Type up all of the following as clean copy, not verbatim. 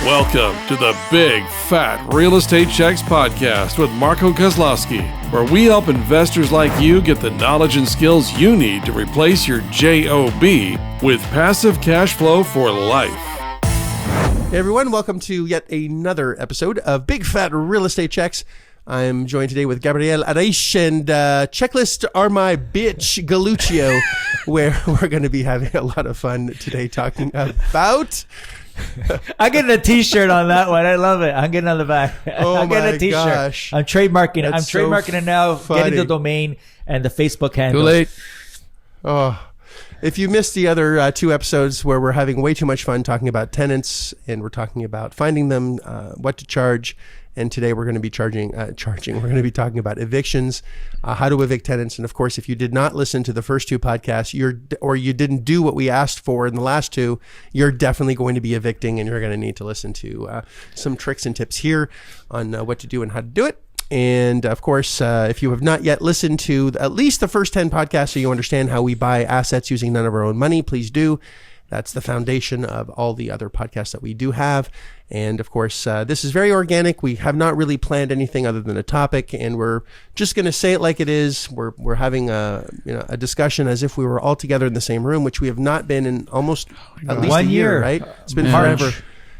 Welcome to the Big Fat Real Estate Checks podcast with Marco Kozlowski, where we help investors like you get the knowledge and skills you need to replace your JOB with passive cash flow for life. Hey everyone, welcome to yet another episode of Big Fat Real Estate Checks. I'm joined today with Gabriel Arish and Checklist Are My Bitch Galuccio, where we're going to be having a lot of fun today talking about... I'm getting a t-shirt on that one. I love it. I'm getting on the back. Oh I'm getting a t-shirt. Gosh. I'm trademarking it. That's I'm trademarking it now, funny. getting the domain and the Facebook handle. Too late. Oh, if you missed the other two episodes where we're having way too much fun talking about tenants and we're talking about finding them, what to charge, and today we're going to be We're going to be talking about evictions, how to evict tenants, and of course, if you did not listen to the first two podcasts, you didn't do what we asked for in the last two, you're definitely going to be evicting, and you're going to need to listen to some tricks and tips here on what to do and how to do it. And of course, if you have not yet listened to at least the first 10 podcasts so you understand how we buy assets using none of our own money, please do. That's the foundation of all the other podcasts that we do have. And of course, this is very organic. We have not really planned anything other than a topic, and we're just going to say it like it is. We're having a discussion as if we were all together in the same room, which we have not been in almost at least 1 a year, year. right? It's been March. forever.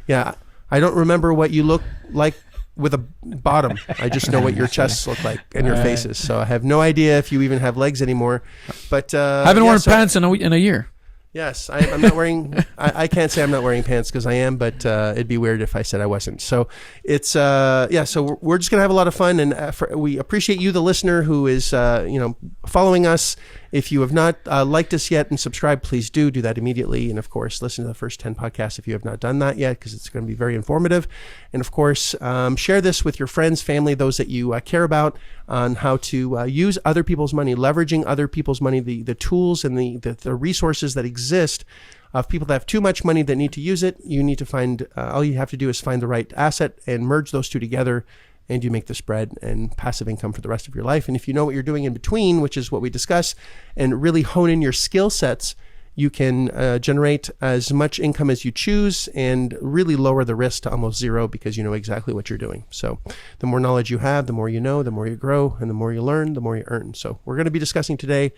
Yeah. I don't remember what you look like with a bottom. I just know what your chests look like and your faces. So I have no idea if you even have legs anymore. But I haven't worn pants in a year. Yes, I'm not wearing. I can't say I'm not wearing pants because I am, but it'd be weird if I said I wasn't. So it's So we're just gonna have a lot of fun, and we appreciate you, the listener, who is following us. If you have not liked us yet and subscribed, please do that immediately. And of course, listen to the first 10 podcasts if you have not done that yet, because it's going to be very informative. And of course, share this with your friends, family, those that you care about, on how to use other people's money, leveraging other people's money, the tools and the resources that exist of people that have too much money that need to use it. You need to find, all you have to do is find the right asset and merge those two together, and you make the spread and passive income for the rest of your life. And if you know what you're doing in between, which is what we discuss, and really hone in your skill sets, you can generate as much income as you choose and really lower the risk to almost zero because you know exactly what you're doing. So the more knowledge you have, the more you know, the more you grow, and the more you learn, the more you earn. So we're going to be discussing today,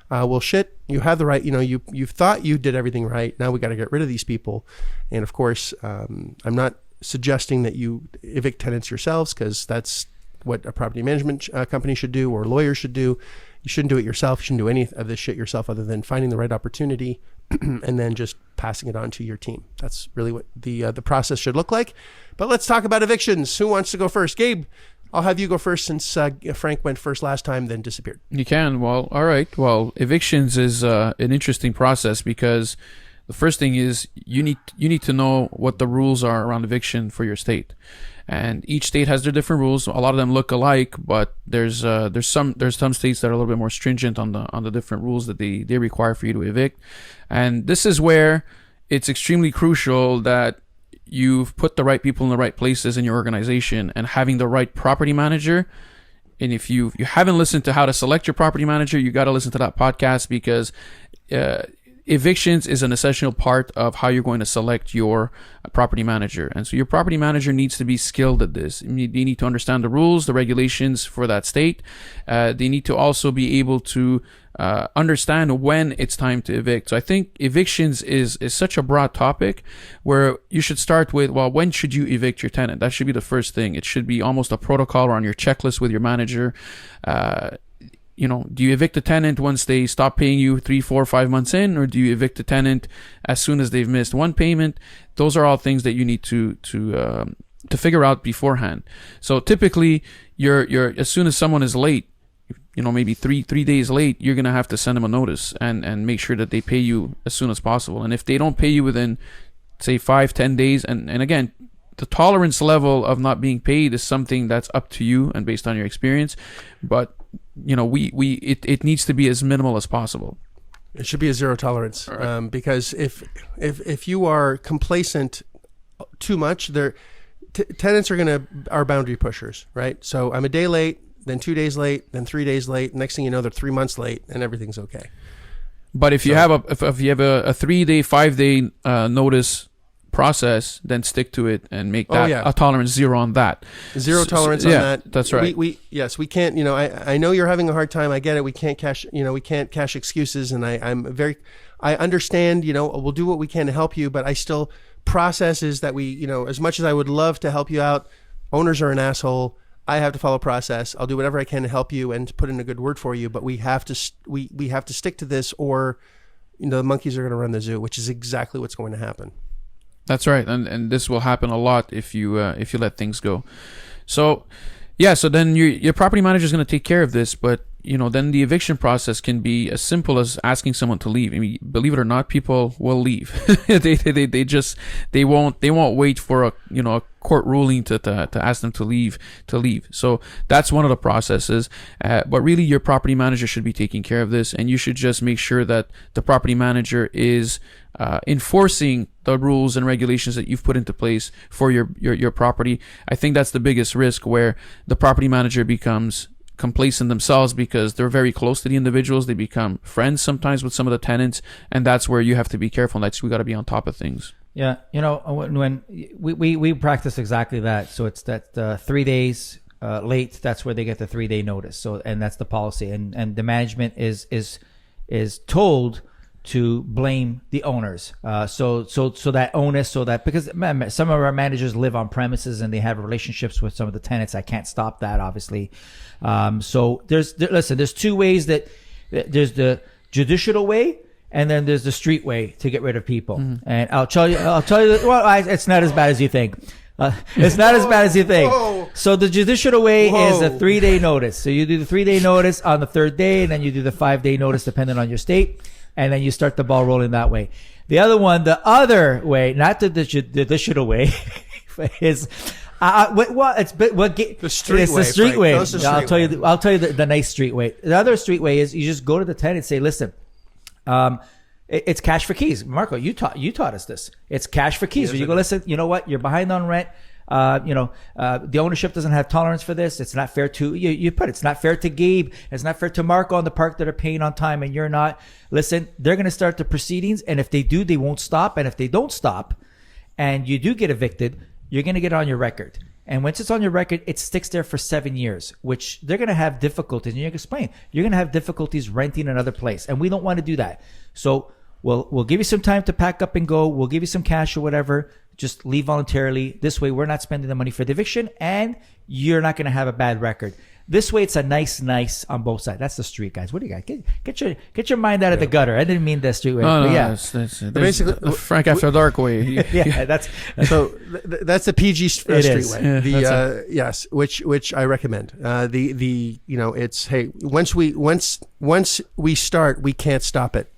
you have the right, you thought you did everything right. Now we got to get rid of these people. And of course, I'm not suggesting that you evict tenants yourselves, because that's what a property management company should do, or lawyers should do. You shouldn't do it yourself. You shouldn't do any of this shit yourself other than finding the right opportunity and then just passing it on to your team. That's really what the process should look like. But let's talk about evictions. Who wants to go first? Gabe, I'll have you go first since Frank went first last time, then disappeared. You can. Well, all right. Well, evictions is an interesting process because the first thing is you need to know what the rules are around eviction for your state, and each state has their different rules. A lot of them look alike, but there's some states that are a little bit more stringent on the different rules that they require for you to evict, and this is where it's extremely crucial that you've put the right people in the right places in your organization and having the right property manager. And if you haven't listened to how to select your property manager, you got to listen to that podcast, because evictions is an essential part of how you're going to select your property manager. And so your property manager needs to be skilled at this. They need to understand the rules, the regulations for that state. They need to also be able to understand when it's time to evict. So I think evictions is such a broad topic where you should start with, well, when should you evict your tenant? That should be the first thing. It should be almost a protocol or on your checklist with your manager. Do you evict a tenant once they stop paying you 3, 4, 5 months in, or do you evict a tenant as soon as they've missed one payment? Those are all things that you need to figure out beforehand. So typically, you're as soon as someone is late, maybe three days late, you're gonna have to send them a notice and make sure that they pay you as soon as possible. And if they don't pay you within, say, 5-10 days, and again, the tolerance level of not being paid is something that's up to you and based on your experience, but it needs to be as minimal as possible. It should be a zero tolerance, right. Because if you are complacent too much, tenants are boundary pushers, right? So I'm a day late, then 2 days late, then 3 days late. Next thing you know, they're 3 months late, and everything's okay. But if you have a 3-day, 5-day notice process, then stick to it and make that yeah. a tolerance 0 on that. Zero tolerance on yeah, that. That's right. We can't, I know you're having a hard time. I get it. We can't cash excuses. And I understand, we'll do what we can to help you, but I still processes that as much as I would love to help you out, owners are an asshole. I have to follow process. I'll do whatever I can to help you and put in a good word for you, but we have to, we have to stick to this, or, the monkeys are going to run the zoo, which is exactly what's going to happen. That's right, and this will happen a lot if you let things go. So, so then your property manager is going to take care of this, but then the eviction process can be as simple as asking someone to leave. I mean, believe it or not, people will leave. they won't wait for a court ruling to ask them to leave. So that's one of the processes. But really, your property manager should be taking care of this, and you should just make sure that the property manager is enforcing the rules and regulations that you've put into place for your property. I think that's the biggest risk, where the property manager becomes complacent themselves because they're very close to the individuals. They become friends sometimes with some of the tenants, and that's where you have to be careful. That's we got to be on top of things. Yeah, when we practice exactly that. So it's that 3 days late. That's where they get the 3-day notice. So, and that's the policy, and the management is told to blame the owners. So that onus, so that, because some of our managers live on premises and they have relationships with some of the tenants. I can't stop that, obviously. So there's 2 ways that there's the judicial way, and then there's the street way to get rid of people. Mm-hmm. And I'll tell you, it's not as bad as you think. It's not as bad as you think. Whoa. So the judicial way is a 3-day notice. So you do the 3-day notice on the 3rd day, and then you do the 5-day notice depending on your state. And then you start the ball rolling that way. The other other way, not the judicial way, is the street way. The street way. I'll tell you the nice street way. The other street way is you just go to the tenant and say, listen, it's cash for keys. Marco, you taught us this. It's cash for keys. Yes, you go, listen, you know what? You're behind on rent. The ownership doesn't have tolerance for this. It's not fair to you put it's not fair to Gabe. It's not fair to Marco on the park that are paying on time and you're not. Listen, they're going to start the proceedings, and if they do, they won't stop. And if they don't stop and you do get evicted, you're going to get it on your record. And once it's on your record, it sticks there for 7 years, which they're going to have difficulties. And you can explain, you're going to have difficulties renting another place. And we don't want to do that. So we'll give you some time to pack up and go. We'll give you some cash or whatever. Just leave voluntarily. This way, we're not spending the money for the eviction, and you're not going to have a bad record. This way, it's a nice on both sides. That's the street, guys. What do you got? Get your mind out of the gutter. I didn't mean the street way. No, that's basically a Frank After Dark way. Yeah, that's that's the PG street way. Yeah, yes, which I recommend. It's, hey, once we start, we can't stop it,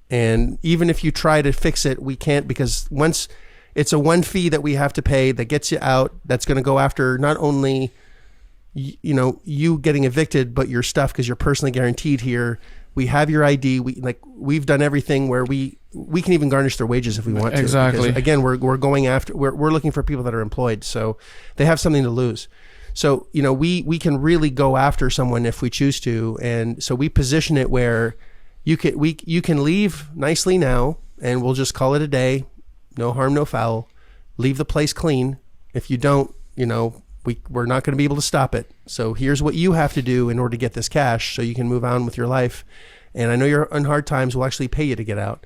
and even if you try to fix it, we can't, because once it's a one fee that we have to pay that gets you out. That's going to go after not only you getting evicted, but your stuff, because you're personally guaranteed here. We have your ID. We've done everything where we can even garnish their wages if we want to. Exactly. Because, again, we're going after. We're looking for people that are employed, so they have something to lose. So we can really go after someone if we choose to, and so we position it where you can leave nicely now, and we'll just call it a day. No harm, no foul. Leave the place clean. If you don't, we're not going to be able to stop it. So here's what you have to do in order to get this cash so you can move on with your life. And I know you're on hard times. We'll actually pay you to get out.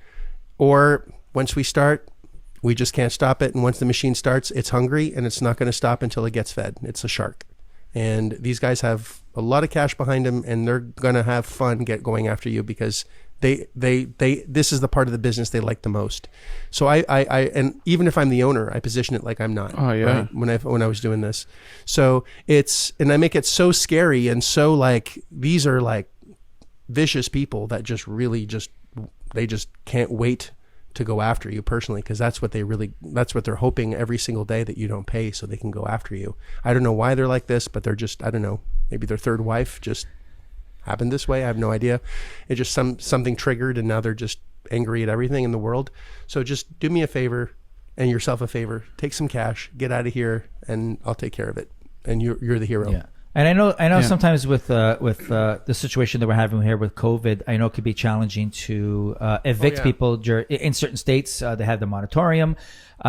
Or once we start, we just can't stop it. And once the machine starts, it's hungry, and it's not going to stop until it gets fed. It's a shark. And these guys have a lot of cash behind them, and they're going to have fun going after you, because they this is the part of the business they like the most. So I and even if I'm the owner, I position it like I'm not. Oh yeah. Right? When I was doing this, so and I make it so scary, and so like these are like vicious people that just really they just can't wait to go after you personally, because that's what they're hoping every single day, that you don't pay so they can go after you. I don't know why they're like this, but they're just, I don't know, maybe their third wife just happened this way. I have no idea. It just something triggered, and now they're just angry at everything in the world. So just do me a favor and yourself a favor. Take some cash, get out of here, and I'll take care of it. And you're the hero. Yeah. And I know Yeah. sometimes with the situation that we're having here with COVID, I know it could be challenging to evict people in certain states. They have the monatorium.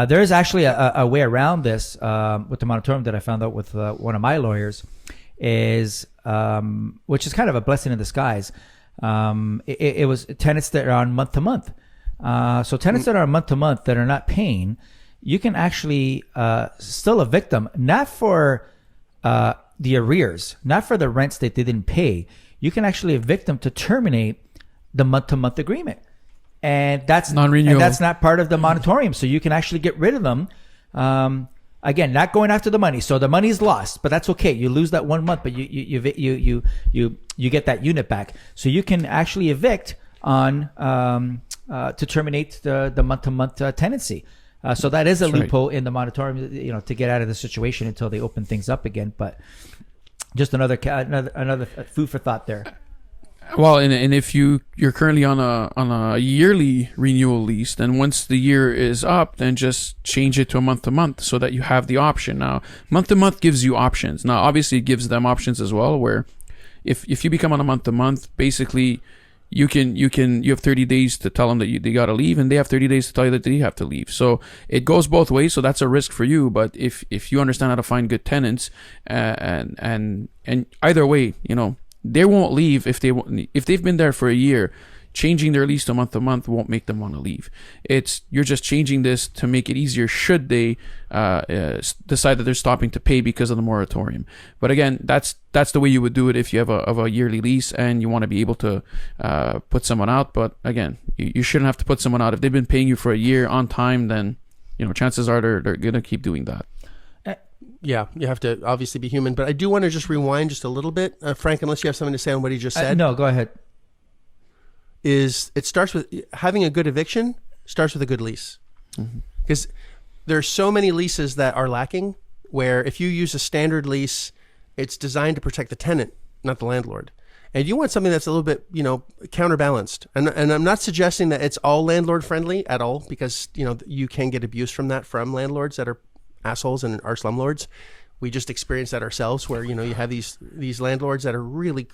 There is actually a way around this with the monatorium that I found out with one of my lawyers, is which is kind of a blessing in disguise. It was tenants that are on month to month. So tenants that are on month to month that are not paying, you can actually still evict them, not for the arrears, not for the rents that they didn't pay. You can actually evict them to terminate the month-to-month agreement, and that's non-renewal. And that's not part of the monatorium. So you can actually get rid of them. Again, not going after the money. So the money's lost, but that's okay. You lose that 1 month, but you get that unit back. So you can actually evict on to terminate the month-to-month tenancy. So that is a loophole in the monatorium, to get out of the situation until they open things up again. But just another food for thought there. Well, and if you're currently on a yearly renewal lease, then once the year is up, then just change it to a month to month so that you have the option. Now, month to month gives you options. Now, obviously, it gives them options as well. Where if you become on a month to month, basically you have 30 days to tell them that they got to leave, and they have 30 days to tell you that they have to leave. So it goes both ways. So that's a risk for you. But if you understand how to find good tenants, and either way, they won't leave if they've been there for a year. Changing their lease to month won't make them want to leave. You're just changing this to make it easier should they decide that they're stopping to pay because of the moratorium. But again, that's the way you would do it if you have a yearly lease and you want to be able to put someone out. But again, you shouldn't have to put someone out if they've been paying you for a year on time. Then chances are they're gonna keep doing that. Yeah, you have to obviously be human. But I do want to just rewind just a little bit, Frank, unless you have something to say on what he just said. No, go ahead. It starts with having a good eviction starts with a good lease, because there's so many leases that are lacking, where if you use a standard lease, it's designed to protect the tenant, not the landlord. And you want something that's a little bit, counterbalanced. And I'm not suggesting that it's all landlord friendly at all, because, you can get abuse from landlords that are assholes and are slumlords. We just experienced that ourselves, where, you have these landlords that are really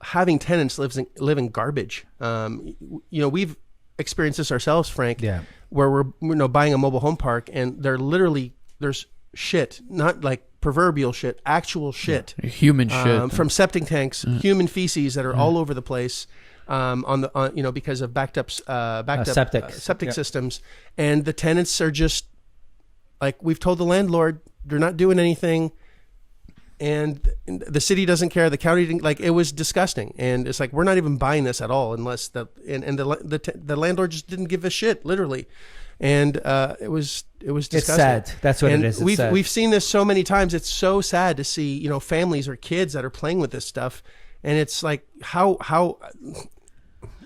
having tenants live in garbage. We've experienced this ourselves, Frank. Yeah. Where we're buying a mobile home park, and there's shit, not like proverbial shit, actual shit, human shit from septic tanks, human feces that are all over the place, because of backed up septic systems, and the tenants are just like, we've told the landlord they're not doing anything. And the city doesn't care. The county didn't, it was disgusting. And it's like, we're not even buying this at all unless the landlord just didn't give a shit, literally. And it was disgusting. It's sad. That's what it is. We've seen this so many times. It's so sad to see, families or kids that are playing with this stuff. And it's like, how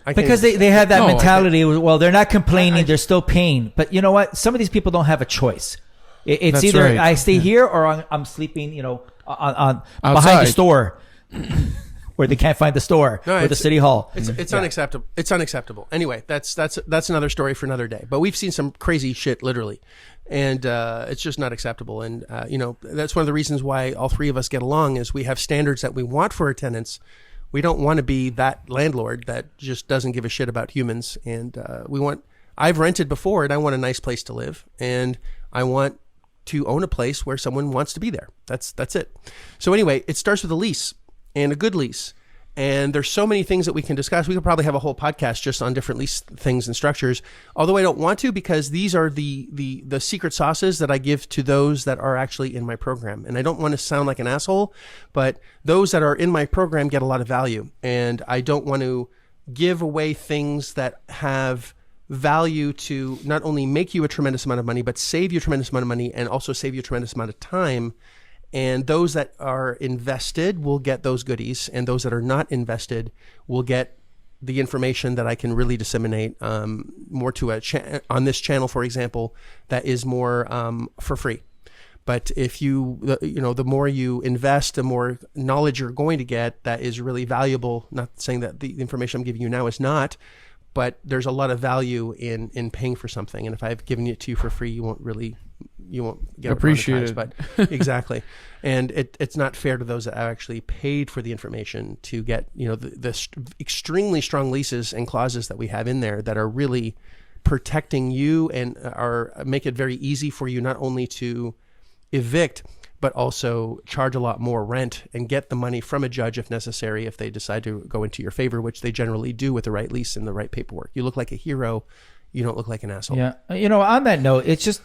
because they have that mentality. Well, they're not complaining. They're still paying. But you know what? Some of these people don't have a choice. It's That's either right. I stay here or I'm sleeping, on behind Outside. the store, where they can't find the store or the city hall. It's unacceptable. It's unacceptable. Anyway, that's another story for another day. But we've seen some crazy shit, literally, and it's just not acceptable. And that's one of the reasons why all three of us get along, is we have standards that we want for our tenants. We don't want to be that landlord that just doesn't give a shit about humans. And I've rented before, and I want a nice place to live, and I want to own a place where someone wants to be there. That's it. So anyway, it starts with a lease, and a good lease. And there's so many things that we can discuss. We could probably have a whole podcast just on different lease things and structures. Although I don't want to, because these are the secret sauces that I give to those that are actually in my program. And I don't want to sound like an asshole, but those that are in my program get a lot of value. And I don't want to give away things that have value to not only make you a tremendous amount of money, but save you a tremendous amount of money, and also save you a tremendous amount of time. And those that are invested will get those goodies, and those that are not invested will get the information that I can really disseminate more to on this channel, for example, that is more for free. But if the more you invest, the more knowledge you're going to get that is really valuable. Not saying that the information I'm giving you now is not, but there's a lot of value in paying for something. And if I've given it to you for free, you won't really won't get Appreciate it. But exactly. And it's not fair to those that have actually paid for the information to get, the extremely strong leases and clauses that we have in there that are really protecting you and make it very easy for you not only to evict, but also charge a lot more rent and get the money from a judge if necessary, if they decide to go into your favor, which they generally do with the right lease and the right paperwork. You look like a hero. You don't look like an asshole. Yeah. On that note, it's just,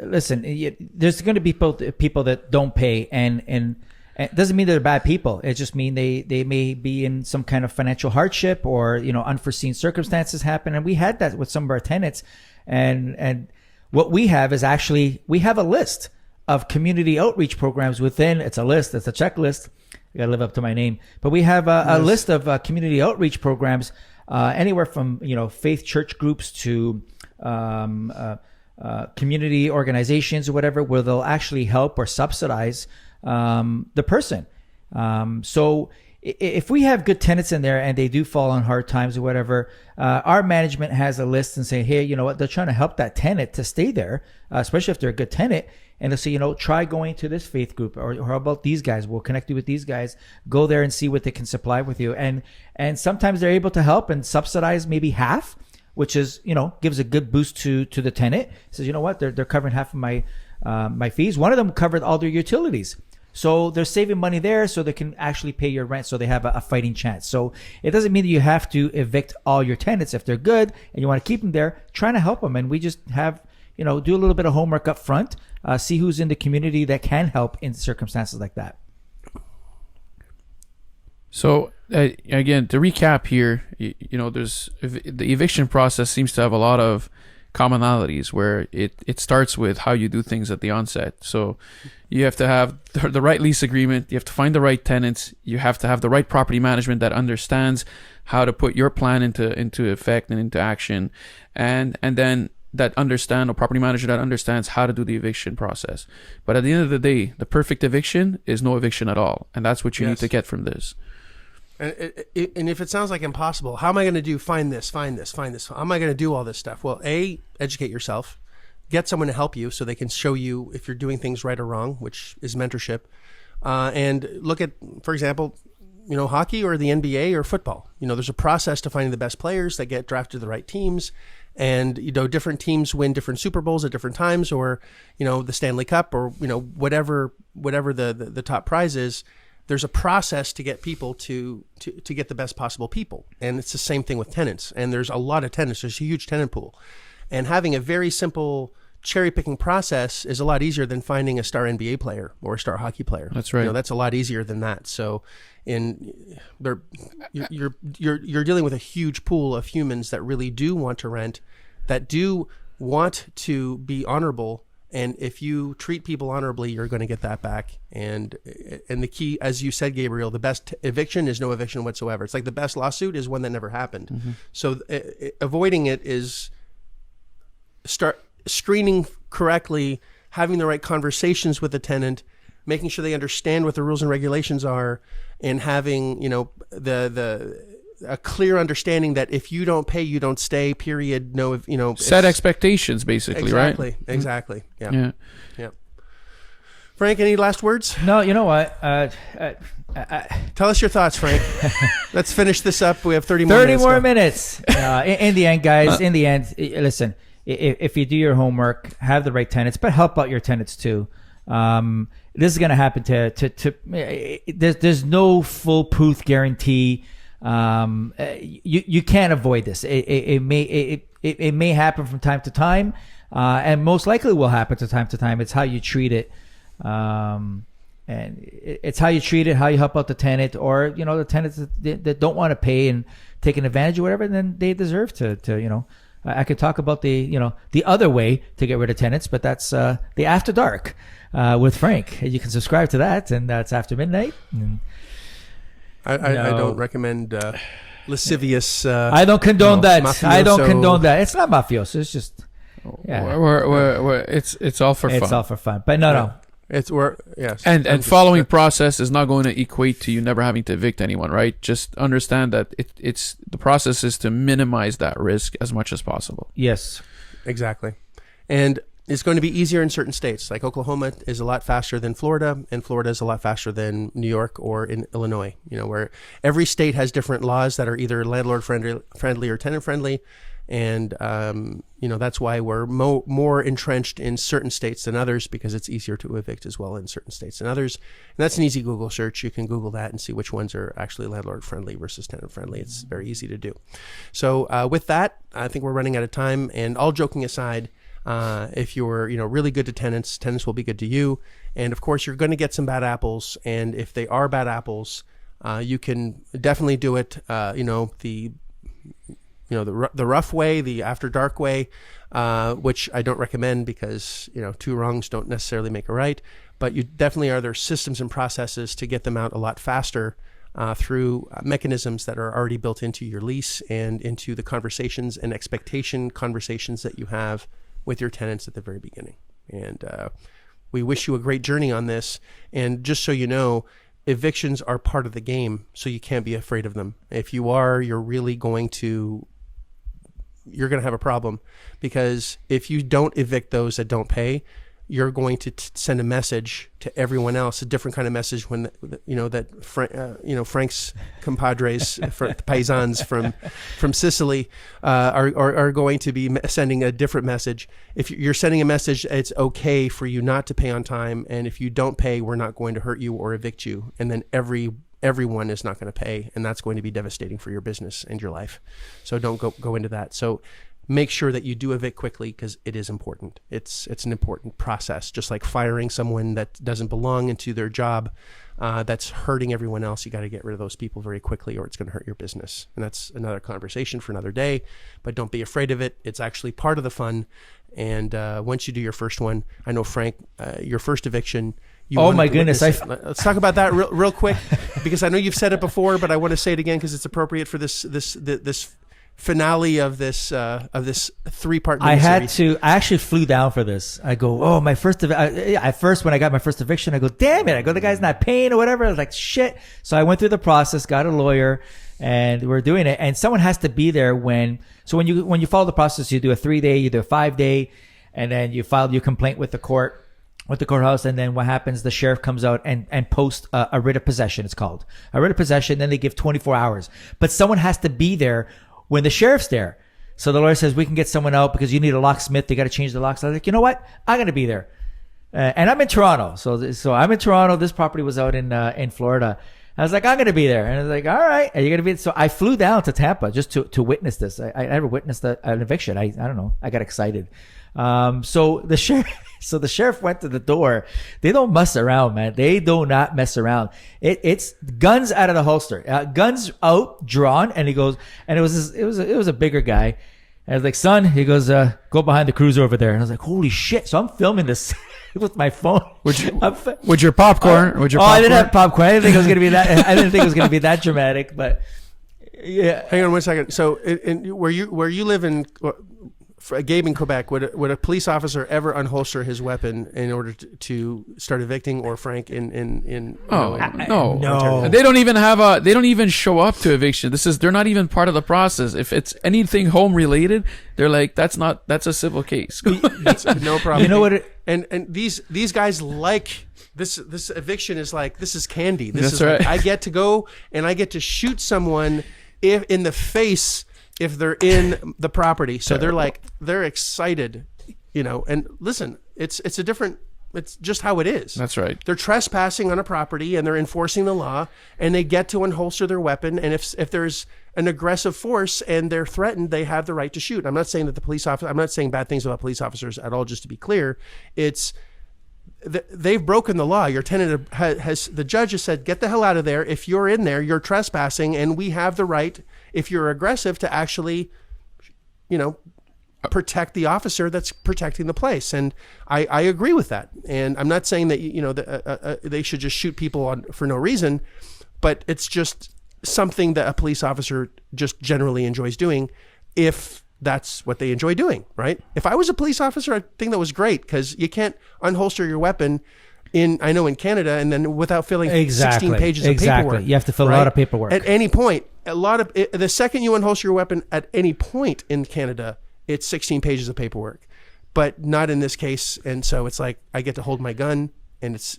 listen, there's going to be people that don't pay, and it doesn't mean they're bad people. It just means they may be in some kind of financial hardship, or, unforeseen circumstances happen. And we had that with some of our tenants. And what we have is actually, we have a list of community outreach programs within. It's a list. It's a checklist. I got to live up to my name. But we have a list of community outreach programs, anywhere from, faith church groups to community organizations or whatever, where they'll actually help or subsidize the person. So if we have good tenants in there and they do fall on hard times or whatever, our management has a list and say, hey, you know what, they're trying to help that tenant to stay there, especially if they're a good tenant. And they'll say, try going to this faith group, or how about these guys? We'll connect you with these guys. Go there and see what they can supply with you. And sometimes they're able to help and subsidize maybe half, which is, gives a good boost to the tenant. Says, you know what, they're covering half of my fees. One of them covered all their utilities. So they're saving money there so they can actually pay your rent, so they have a fighting chance. So it doesn't mean that you have to evict all your tenants. If they're good and you want to keep them there, trying to help them. And we just have, do a little bit of homework up front, see who's in the community that can help in circumstances like that. So again, to recap here, there's the eviction process seems to have a lot of commonalities where it starts with how you do things at the onset. So you have to have the right lease agreement, you have to find the right tenants, you have to have the right property management that understands how to put your plan into effect and into action, and then that understand, or property manager that understands how to do the eviction process. But at the end of the day, the perfect eviction is no eviction at all, and that's what you need to get from this. And if it sounds like impossible, how am I going to do find this? How am I going to do all this stuff? Well, educate yourself, get someone to help you so they can show you if you're doing things right or wrong, which is mentorship, and look at, for example, hockey or the NBA or football. There's a process to finding the best players that get drafted to the right teams. And, different teams win different Super Bowls at different times, or, the Stanley Cup, or, whatever the top prize is. There's a process to get people to get the best possible people. And it's the same thing with tenants. And there's a lot of tenants. There's a huge tenant pool. And having a very simple cherry picking process is a lot easier than finding a star NBA player or a star hockey player. That's right. That's a lot easier than that. So you're dealing with a huge pool of humans that really do want to rent, that do want to be honorable. And if you treat people honorably, you're going to get that back. And the key, as you said, Gabriel, the best eviction is no eviction whatsoever. It's like the best lawsuit is one that never happened. Mm-hmm. So avoiding it is start screening correctly, having the right conversations with the tenant, making sure they understand what the rules and regulations are, and having, a clear understanding that if you don't pay, you don't stay, period. No, set expectations, basically, exactly, right? Exactly. Yeah. Frank, any last words? No, you know what? Tell us your thoughts, Frank. Let's finish this up. We have 30 more minutes. In the end, guys, listen, if you do your homework, have the right tenants, but help out your tenants too. This is going to happen there's no foolproof guarantee. You can't avoid this. It may happen from time to time, and most likely will happen from time to time. It's how you treat it, and it's how you treat it, how you help out the tenant, or the tenants that don't want to pay and taking advantage or whatever. Then they deserve to. I could talk about the other way to get rid of tenants, but that's the After Dark with Frank. You can subscribe to that, and that's after midnight. I don't recommend lascivious. I don't condone that. Mafioso. I don't condone that. It's not mafioso. It's just it's all for fun. It's all for fun. But no. Yes. And following process is not going to equate to you never having to evict anyone, right? Just understand that it's the process is to minimize that risk as much as possible. Yes. Exactly. And is going to be easier in certain states. Like Oklahoma is a lot faster than Florida, and Florida is a lot faster than New York or in Illinois, where every state has different laws that are either landlord friendly or tenant friendly. And, that's why we're more entrenched in certain states than others, because it's easier to evict as well in certain states than others. And that's an easy Google search. You can Google that and see which ones are actually landlord friendly versus tenant friendly. It's very easy to do. So with that, I think we're running out of time. And all joking aside, if you're really good to tenants will be good to you. And of course, you're going to get some bad apples. And if they are bad apples, you can definitely do it. The rough way, the after dark way, which I don't recommend because, two wrongs don't necessarily make a right. But you definitely there systems and processes to get them out a lot faster through mechanisms that are already built into your lease and into the conversations and expectation conversations that you have with your tenants at the very beginning. And we wish you a great journey on this. And just so you know, evictions are part of the game, so you can't be afraid of them. If you are, you're going to have a problem, because if you don't evict those that don't pay, you're going to send a message to everyone else, a different kind of message when Frank's compadres, paisans from Sicily are going to be sending a different message. If you're sending a message, it's okay for you not to pay on time, and if you don't pay, we're not going to hurt you or evict you. And then everyone is not going to pay, and that's going to be devastating for your business and your life. So don't go into that. So make sure that you do evict quickly, because it is important. It's an important process, just like firing someone that doesn't belong into their job, that's hurting everyone else. You got to get rid of those people very quickly, or it's going to hurt your business. And that's another conversation for another day, but don't be afraid of it. It's actually part of the fun. And once you do your first one, I know, Frank, your first eviction, oh my goodness! Let's talk about that real quick, because I know you've said it before, but I want to say it again because it's appropriate for this finale of this 3-part. I actually flew down for this. I go, oh, my first. At first, when I got my first eviction, I go, damn it! I go, the guy's not paying or whatever. I was like, shit. So I went through the process, got a lawyer, and we're doing it. And someone has to be there when you follow the process, you do a 3-day, you do a 5-day, and then you file your complaint with the courthouse. And then what happens, the sheriff comes out and posts a writ of possession. It's called a writ of possession. Then they give 24 hours, but someone has to be there when the sheriff's there. So the lawyer says, we can get someone out because you need a locksmith. They got to change the locks. I was like, you know what? I'm going to be there. And I'm in Toronto. So I'm in Toronto. This property was out in Florida. I was like, I'm going to be there. And I was like, all right, are you going to be? So I flew down to Tampa just to witness this. I never witnessed an eviction. I don't know. I got excited. So the sheriff went to the door. They don't mess around, man. They do not mess around. It's guns out of the holster, guns out, drawn. And he goes, and it was a bigger guy. And I was like, son, he goes, go behind the cruiser over there. And I was like, holy shit. So I'm filming this with my phone. With your popcorn? I didn't have popcorn. I didn't think it was going to be that dramatic, but yeah. Hang on 1 second. So where you live in, Gabe in Quebec, would a police officer ever unholster his weapon in order to start evicting, or Frank in no. They don't even show up to eviction. They're not even part of the process. If it's anything home related, they're like, that's a civil case. No problem. You know what? And these guys like this eviction is like, this is candy. That's right. Like, I get to go and I get to shoot someone in the face if they're in the property. So they're excited, and listen, it's just how it is. That's right. They're trespassing on a property and they're enforcing the law, and they get to unholster their weapon. And if there's an aggressive force and they're threatened, they have the right to shoot. I'm not saying that I'm not saying bad things about police officers at all, just to be clear. They've broken the law. Your tenant the judge has said, get the hell out of there. If you're in there, you're trespassing, and we have the right, if you're aggressive, to actually, protect the officer that's protecting the place. And I agree with that. And I'm not saying that, they should just shoot people for no reason, but it's just something that a police officer just generally enjoys doing, if that's what they enjoy doing, right? If I was a police officer, I think that was great, because you can't unholster your weapon in Canada and then without filling 16 pages of paperwork. You have to fill a lot of paperwork. At any point, the second you unholster your weapon at any point in Canada, it's 16 pages of paperwork. but not in this case. And so it's like I get to hold my gun, and it's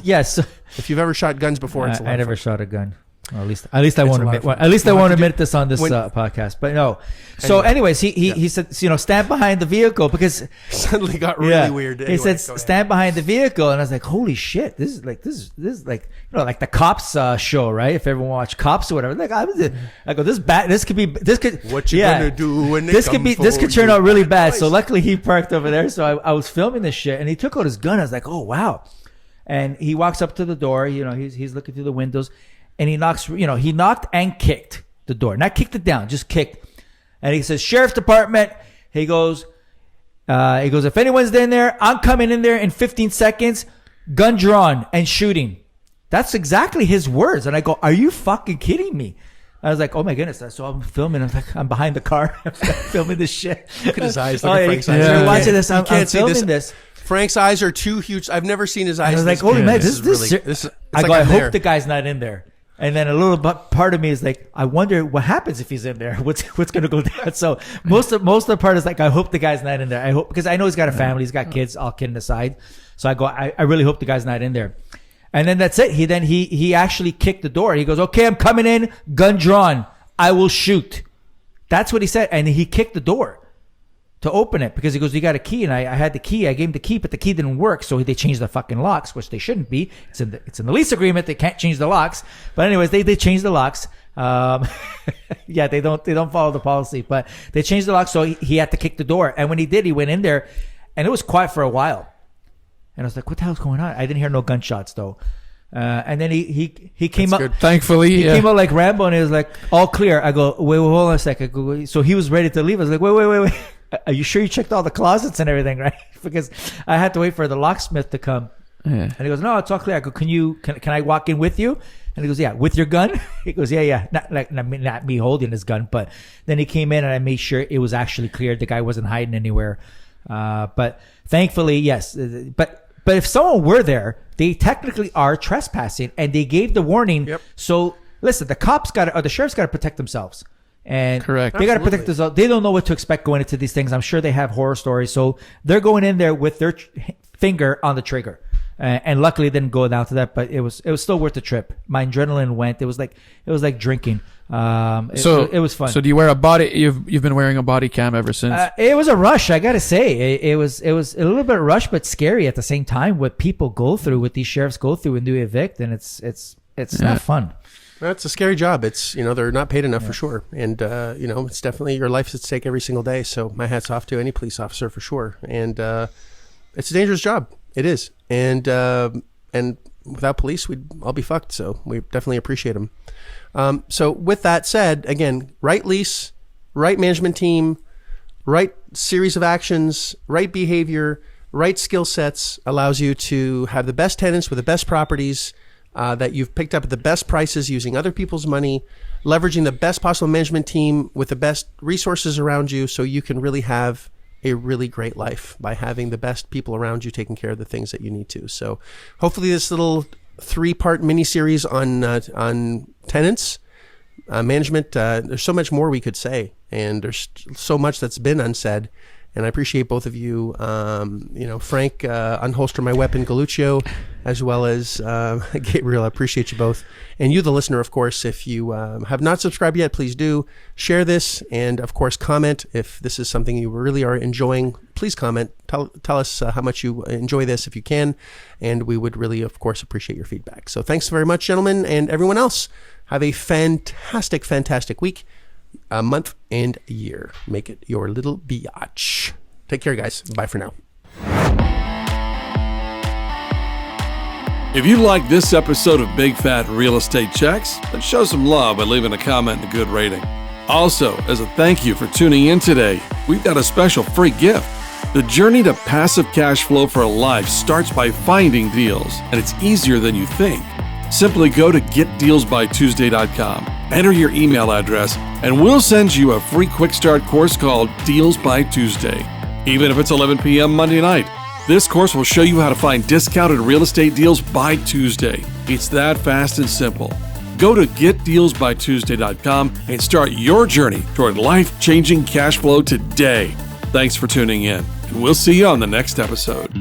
Yes. if you've ever shot guns before, it's a lot I of never fun. shot a gun. Well, at least I won't admit. At least I won't admit this on this podcast. But no. So, anyways, he said, stand behind the vehicle because Suddenly got really weird. He said, stand behind the vehicle, and I was like, holy shit, this is like like the Cops show, right? If everyone watched Cops or whatever, like I go, this could What you gonna do when they this come this could for turn you? out really bad. So luckily he parked over there. So I was filming this shit, and he took out his gun. I was like, oh wow. And he walks up to the door. He's looking through the windows. And he knocks, he knocked and kicked the door. Not kicked it down, just kicked. And he says, Sheriff's Department. He goes, if anyone's in there, I'm coming in there in 15 seconds, gun drawn and shooting. That's exactly his words. And I go, are you fucking kidding me? I was like, oh my goodness. So I'm filming. I'm like, I'm behind the car. I'm filming this shit. Look at his eyes. Look at Frank's eyes. You're watching this. I'm filming this. Frank's eyes are too huge. I've never seen his eyes. I was like, holy man, I hope the guy's not in there. And then a little part of me is like, I wonder what happens if he's in there. What's going to go down? So most of the part is like, I hope the guy's not in there. I hope, because I know he's got a family, he's got kids, all kidding aside. So I go, I really hope the guy's not in there. And then that's it. He actually kicked the door. He goes, okay, I'm coming in, gun drawn. I will shoot. That's what he said. And he kicked the door to open it because he goes, you got a key, and I had the key. I gave him the key, but the key didn't work, so they changed the fucking locks, which they shouldn't be. It's in the lease agreement. They can't change the locks. But anyways, they changed the locks. Yeah, they don't follow the policy, but they changed the locks, so he had to kick the door. And when he did, he went in there, and it was quiet for a while. And I was like, what the hell's going on? I didn't hear no gunshots though. And then he came up. Good. Thankfully, he came out like Rambo, and he was like, all clear. I go, wait, hold on a second. So he was ready to leave. I was like, wait. Are you sure you checked all the closets and everything, right? Because I had to wait for the locksmith to come. Yeah. And he goes, no, it's all clear. I go, can I walk in with you? And he goes, yeah, with your gun? He goes, yeah. Not me holding his gun, but then he came in and I made sure it was actually cleared. The guy wasn't hiding anywhere. But thankfully, yes. But if someone were there, they technically are trespassing, and they gave the warning. Yep. So listen, the sheriff's got to protect themselves. And correct. They got to protect themselves. They don't know what to expect going into these things. I'm sure they have horror stories. So they're going in there with their finger on the trigger. And luckily it didn't go down to that, but it was still worth the trip. My adrenaline went. It was like drinking. It was fun. So do you wear a body? You've been wearing a body cam ever since? It was a rush, I gotta say. It was a little bit rush, but scary at the same time. What people go through, what these sheriffs go through and do evict, and it's not fun. That's a scary job. It's, they're not paid enough for sure. And, it's definitely your life's at stake every single day. So my hat's off to any police officer for sure. And it's a dangerous job. It is. And without police, we'd all be fucked. So we definitely appreciate them. So with that said, again, right lease, right management team, right series of actions, right behavior, right skill sets allows you to have the best tenants with the best properties, that you've picked up at the best prices using other people's money, leveraging the best possible management team with the best resources around you, so you can really have a really great life by having the best people around you taking care of the things that you need to. So hopefully this little 3-part mini-series on tenants, management, there's so much more we could say, and there's so much that's been unsaid. And I appreciate both of you, Frank, unholster my weapon, Galuccio, as well as Gabriel. I appreciate you both. And you, the listener, of course, if you have not subscribed yet, please do share this. And, of course, comment. If this is something you really are enjoying, please comment. Tell us how much you enjoy this if you can. And we would really, of course, appreciate your feedback. So thanks very much, gentlemen, and everyone else. Have a fantastic, fantastic week. A month and a year. Make it your little biatch. Take care, guys. Bye for now. If you like this episode of Big Fat Real Estate Checks, then show some love by leaving a comment and a good rating. Also, as a thank you for tuning in today, we've got a special free gift. The journey to passive cash flow for a life starts by finding deals, and it's easier than you think. Simply go to getdealsbytuesday.com, enter your email address, and we'll send you a free quick start course called Deals by Tuesday. Even if it's 11 p.m. Monday night, this course will show you how to find discounted real estate deals by Tuesday. It's that fast and simple. Go to getdealsbytuesday.com and start your journey toward life-changing cash flow today. Thanks for tuning in, and we'll see you on the next episode.